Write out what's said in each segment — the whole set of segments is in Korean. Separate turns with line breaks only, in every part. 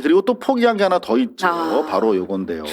그리고 또 포기한 게 하나 더 있죠. 바로 요건데요.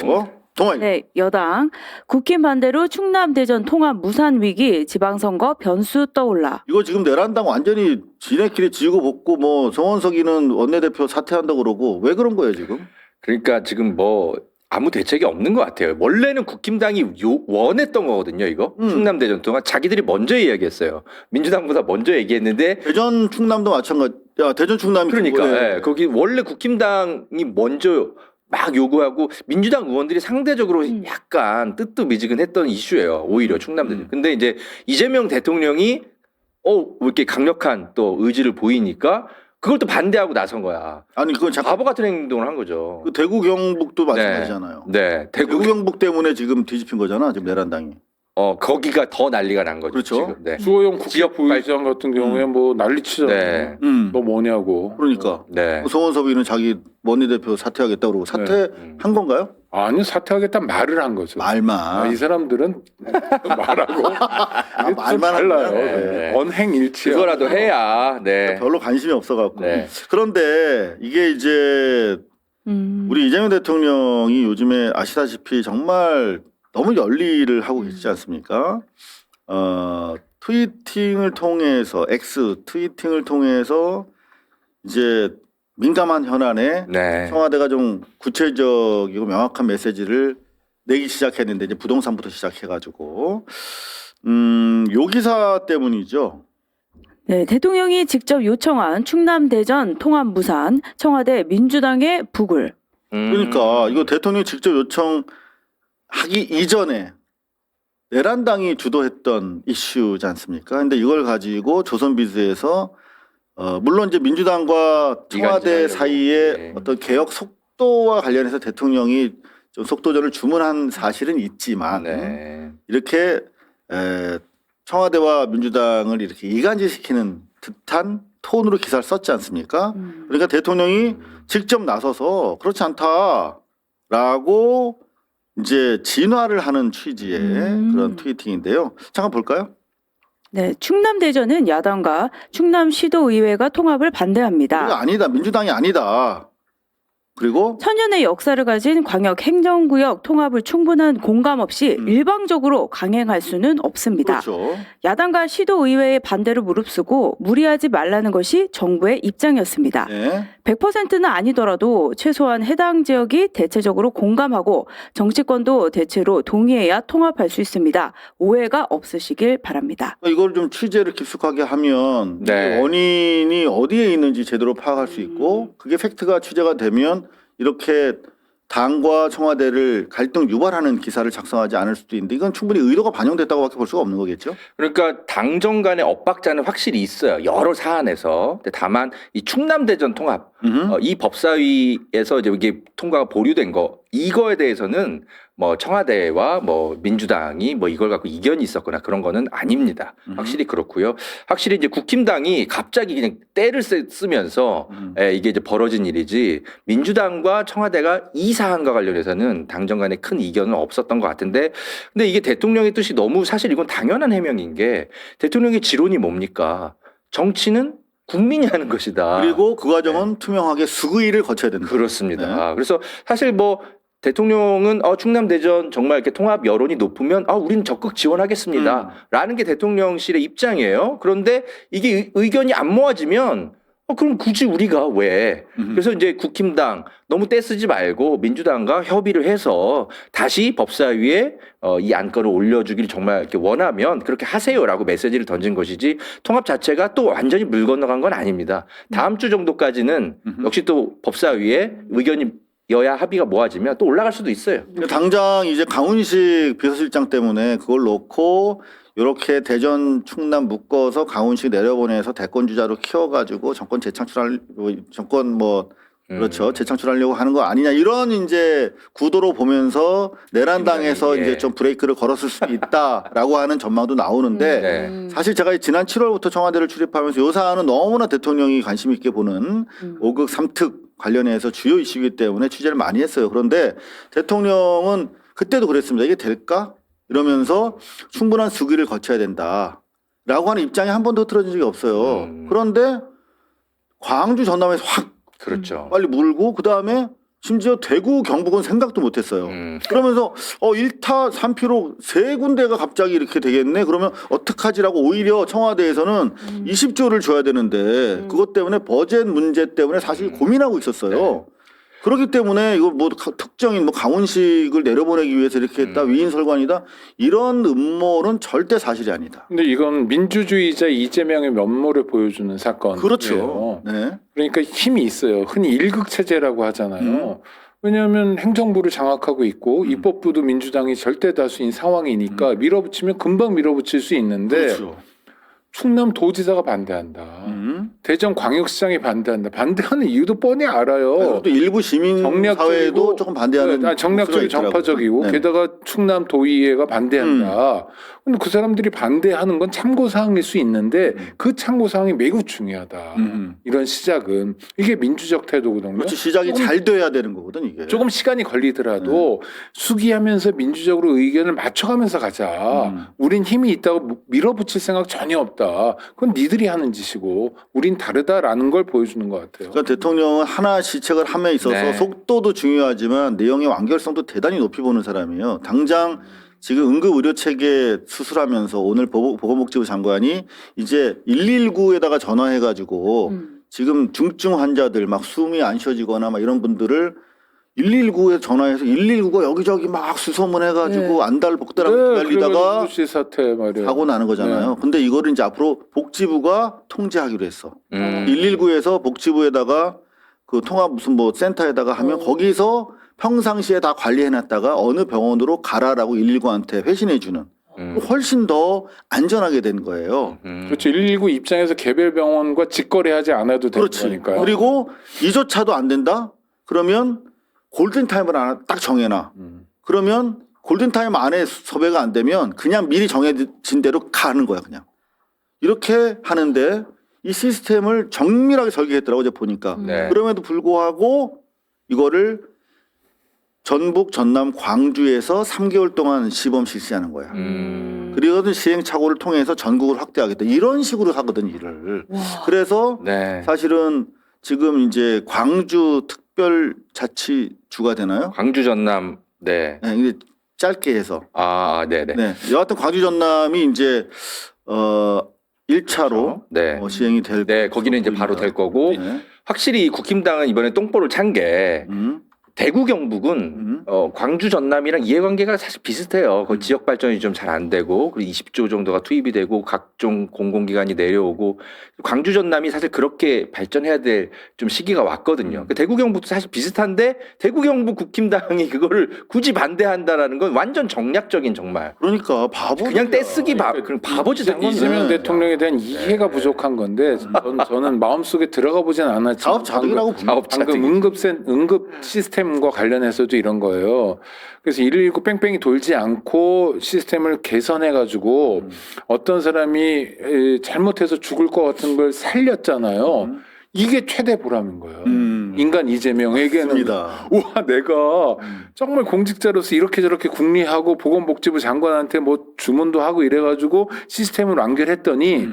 동아이.
네, 여당 국힘 반대로 충남 대전 통합 무산 위기 지방선거 변수 떠올라.
이거 지금 내란당 완전히 지네끼리 지우고 볶고 뭐 정원석이는 원내대표 사퇴한다고 그러고 왜 그런 거예요 지금?
그러니까 지금 뭐 아무 대책이 없는 것 같아요. 원래는 국힘당이 원했던 거거든요. 이거 충남 대전 통합 자기들이 먼저 이야기했어요. 민주당보다 먼저 얘기했는데
대전 충남도 마찬가지. 야 대전 충남이
그러니까 예, 거기 원래 국힘당이 먼저 막 요구하고 민주당 의원들이 상대적으로 약간 뜨뜻미지근했던 이슈예요. 오히려 충남대전. 근데 이제 이재명 대통령이 왜 이렇게 강력한 또 의지를 보이니까 그걸 또 반대하고 나선 거야.
아니 그건
바보 같은 행동을 한 거죠.
그 대구 경북도 마찬가지잖아요.
네,
대구 경북 때문에 지금 뒤집힌 거잖아 지금 내란당이.
거기가 더 난리가 난 거죠.
그렇죠.
지금. 네.
수호영
지역
국회의장 같은 경우에 뭐 난리치잖아요.
네.
너 뭐냐고.
그러니까
네.
송원섭이는 자기 원내대표 사퇴하겠다고 그러고 사퇴한 건가요?
아니 사퇴하겠다 말을 한 거죠.
말만.
이 사람들은 말하고 이게 좀
말만
달라요.
하는 거예요.
네.
언행일치.
그거라도 해야. 네.
별로 관심이 없어갖고.
네.
그런데 이게 이제 우리 이재명 대통령이 요즘에 아시다시피 정말 너무 열일을 하고 계시지 않습니까? 트위팅을 통해서 X 트위팅을 통해서 이제 민감한 현안에
네.
청와대가 좀 구체적이고 명확한 메시지를 내기 시작했는데 이제 부동산부터 시작해가지고 요 기사 때문이죠.
네, 대통령이 직접 요청한 충남 대전 통합 무산 청와대 민주당의 북을.
그러니까 이거 대통령이 직접 요청하기 이전에 내란당이 주도했던 이슈지 않습니까? 근데 이걸 가지고 조선비즈에서 물론 이제 민주당과 청와대
이간질하려고.
사이에
네.
어떤 개혁 속도와 관련해서 대통령이 좀 속도전을 주문한 사실은 있지만
네.
이렇게 청와대와 민주당을 이렇게 이간질시키는 듯한 톤으로 기사를 썼지 않습니까? 그러니까 대통령이 직접 나서서 그렇지 않다라고 이제 진화를 하는 취지의 그런 트위팅인데요. 잠깐 볼까요?
네, 충남 대전은 야당과 충남시도의회가 통합을 반대합니다.
우리가 아니다. 민주당이 아니다. 그리고
천년의 역사를 가진 광역 행정구역 통합을 충분한 공감 없이 일방적으로 강행할 수는 없습니다.
그렇죠.
야당과 시도의회의 반대를 무릅쓰고 무리하지 말라는 것이 정부의 입장이었습니다.
네.
100%는 아니더라도 최소한 해당 지역이 대체적으로 공감하고 정치권도 대체로 동의해야 통합할 수 있습니다. 오해가 없으시길 바랍니다.
이걸 좀 취재를 깊숙하게 하면
네.
원인이 어디에 있는지 제대로 파악할 수 있고 그게 팩트가 취재가 되면 이렇게 당과 청와대를 갈등 유발하는 기사를 작성하지 않을 수도 있는데 이건 충분히 의도가 반영됐다고밖에 볼 수가 없는 거겠죠.
그러니까 당정 간의 엇박자는 확실히 있어요. 여러 사안에서. 근데 다만 이 충남대전 통합 이 법사위에서 이제 이게 통과가 보류된 거 이거에 대해서는 뭐 청와대와 뭐 민주당이 뭐 이걸 갖고 이견이 있었거나 그런 거는 아닙니다. 확실히 그렇고요. 확실히 이제 국힘당이 갑자기 그냥 때를 쓰면서 이게 이제 벌어진 일이지 민주당과 청와대가 이 사안과 관련해서는 당정 간에 큰 이견은 없었던 것 같은데 근데 이게 대통령의 뜻이 너무 사실 이건 당연한 해명인 게 대통령의 지론이 뭡니까? 정치는 국민이 하는 것이다.
그리고 그 과정은 투명하게 수의를 거쳐야 된다.
그렇습니다. 그래서 사실 뭐 대통령은 충남 대전 정말 이렇게 통합 여론이 높으면 우리는 적극 지원하겠습니다라는 게 대통령실의 입장이에요. 그런데 이게 의견이 안 모아지면 그럼 굳이 우리가 왜? 그래서 이제 국힘당 너무 떼쓰지 말고 민주당과 협의를 해서 다시 법사위에 이 안건을 올려주길 정말 이렇게 원하면 그렇게 하세요라고 메시지를 던진 것이지 통합 자체가 또 완전히 물 건너간 건 아닙니다. 다음 주 정도까지는 역시 또 법사위에 의견이 여야 합의가 모아지면 또 올라갈 수도 있어요.
당장 이제 강훈식 비서실장 때문에 그걸 놓고 이렇게 대전 충남 묶어서 강훈식 내려보내서 대권 주자로 키워가지고 정권 그렇죠 재창출하려고 하는 거 아니냐 이런 이제 구도로 보면서 내란당에서
예.
이제 좀 브레이크를 걸었을 수도 있다라고 하는 전망도 나오는데
네.
사실 제가 지난 7월부터 청와대를 출입하면서 이 사안은 너무나 대통령이 관심 있게 보는 5극 3특 관련해서 주요 이슈이기 때문에 취재를 많이 했어요. 그런데 대통령은 그때도 그랬습니다. 이게 될까? 이러면서 충분한 수기를 거쳐야 된다라고 하는 입장이 한 번도 틀어진 적이 없어요. 그런데 광주 전남에서 확
그렇죠.
빨리 물고 그다음에 심지어 대구 경북은 생각도 못했어요. 그러면서 1타 3피로 세 군데가 갑자기 이렇게 되겠네. 그러면 어떡하지라고 오히려 청와대에서는 20조를 줘야 되는데 그것 때문에 버젯 문제 때문에 사실 고민하고 있었어요. 그렇기 때문에 이거 뭐 특정인 뭐 강훈식을 내려보내기 위해서 이렇게 했다 위인설관이다 이런 음모는 절대 사실이 아니다.
근데 이건 민주주의자 이재명의 면모를 보여주는 사건이에요.
그렇죠. 네.
그러니까 힘이 있어요. 흔히 일극 체제라고 하잖아요. 왜냐하면 행정부를 장악하고 있고 입법부도 민주당이 절대 다수인 상황이니까 밀어붙이면 금방 밀어붙일 수 있는데
그렇죠.
충남 도지사가 반대한다. 대전 광역시장이 반대한다. 반대하는 이유도 뻔히 알아요.
또 일부 시민 사회도 조금 반대하는
정략적이고 정파적이고
네.
게다가 충남 도의회가 반대한다. 근데 그 사람들이 반대하는 건 참고 사항일 수 있는데 그 참고 사항이 매우 중요하다. 이런 시작은 이게 민주적 태도거든요.
그렇지 시작이 잘 돼야 되는 거거든 이게.
조금 시간이 걸리더라도 수기하면서 민주적으로 의견을 맞춰가면서 가자. 우린 힘이 있다고 밀어붙일 생각 전혀 없다. 그건 니들이 하는 짓이고 우린 다르다라는 걸 보여주는 것 같아요.
그러니까 대통령은 하나 시책을 함에 있어서
네.
속도도 중요하지만 내용의 완결성도 대단히 높이 보는 사람이에요. 당장 지금 응급의료체계 수술하면서 오늘 보건복지부 장관이 이제 119에다가 전화해가지고 지금 중증 환자들 막 숨이 안 쉬어지거나 막 이런 분들을 119에 전화해서 119가 여기저기 막 수소문해가지고 안달복달하고 기다리다가
사태 말이에요.
사고 나는 거잖아요. 근데 이거를 이제 앞으로 복지부가 통제하기로 했어. 119에서 복지부에다가 그 통합 무슨 뭐 센터에다가 하면 거기서 평상시에 다 관리해놨다가 어느 병원으로 가라라고 119한테 회신해주는 훨씬 더 안전하게 된 거예요.
그렇죠. 119 입장에서 개별 병원과 직거래하지 않아도 되는
그렇지.
거니까요.
그리고 이조차도 안 된다? 그러면 골든타임을 하나 딱 정해놔. 그러면 골든타임 안에 섭외가 안 되면 그냥 미리 정해진 대로 가는 거야 그냥. 이렇게 하는데 이 시스템을 정밀하게 설계했더라고 제가 보니까.
네.
그럼에도 불구하고 이거를 전북, 전남, 광주에서 3개월 동안 시범 실시하는 거야. 그리고는 시행착오를 통해서 전국을 확대하겠다. 이런 식으로 하거든 일을. 그래서
네.
사실은 지금 이제 광주 특별자치주가 되나요?
광주 전남 네.
네, 이게 짧게 해서.
네네.
네. 여하튼 광주 전남이 이제 1차로
네.
시행이 될
네, 거기는 이제 바로 될 거고
네.
확실히 국힘당은 이번에 똥볼을 찬 게 대구 경북은 광주 전남이랑 이해관계가 사실 비슷해요. 거기 지역 발전이 좀 잘 안 되고 그리고 20조 정도가 투입이 되고 각종 공공기관이 내려오고 광주 전남이 사실 그렇게 발전해야 될 좀 시기가 왔거든요. 그러니까 대구 경북도 사실 비슷한데 대구 경북 국힘당이 그거를 굳이 반대한다라는 건 완전 정략적인 정말
그러니까 바보
그냥 떼쓰기 그냥 바보지 당건
이재명 대통령에 대한 이해가 부족한 건데 저는 마음속에 들어가 보진 않았지만
자업자득이라고
방금 응급 시스템과 관련해서도 이런 거예요. 그래서 119 뺑뺑이 돌지 않고 시스템을 개선해가지고 어떤 사람이 잘못해서 죽을 것 같은 걸 살렸잖아요. 이게 최대 보람인 거예요. 인간 이재명에게는
맞습니다.
우와 내가 정말 공직자로서 이렇게 저렇게 궁리하고 보건복지부 장관한테 뭐 주문도 하고 이래가지고 시스템을 완결했더니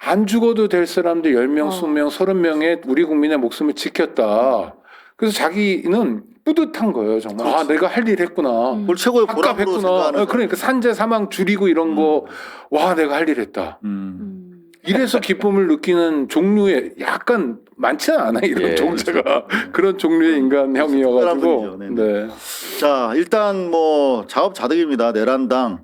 안 죽어도 될 사람들 10명, 20명, 30명의 우리 국민의 목숨을 지켰다. 그래서 자기는 뿌듯한 거예요, 정말. 아, 내가 할 일 했구나.
그걸 최고의 보람으로
아깝했구나.
생각하는
그러니까 산재 사망 줄이고 이런 거, 와, 내가 할 일 했다. 이래서 기쁨을 느끼는 종류의 약간 많지는 않아, 이런
예,
종자가. 그런 종류의 인간형이어가지고.
사람들이죠. 네네.
네.
자 일단 뭐 자업자득입니다. 내란당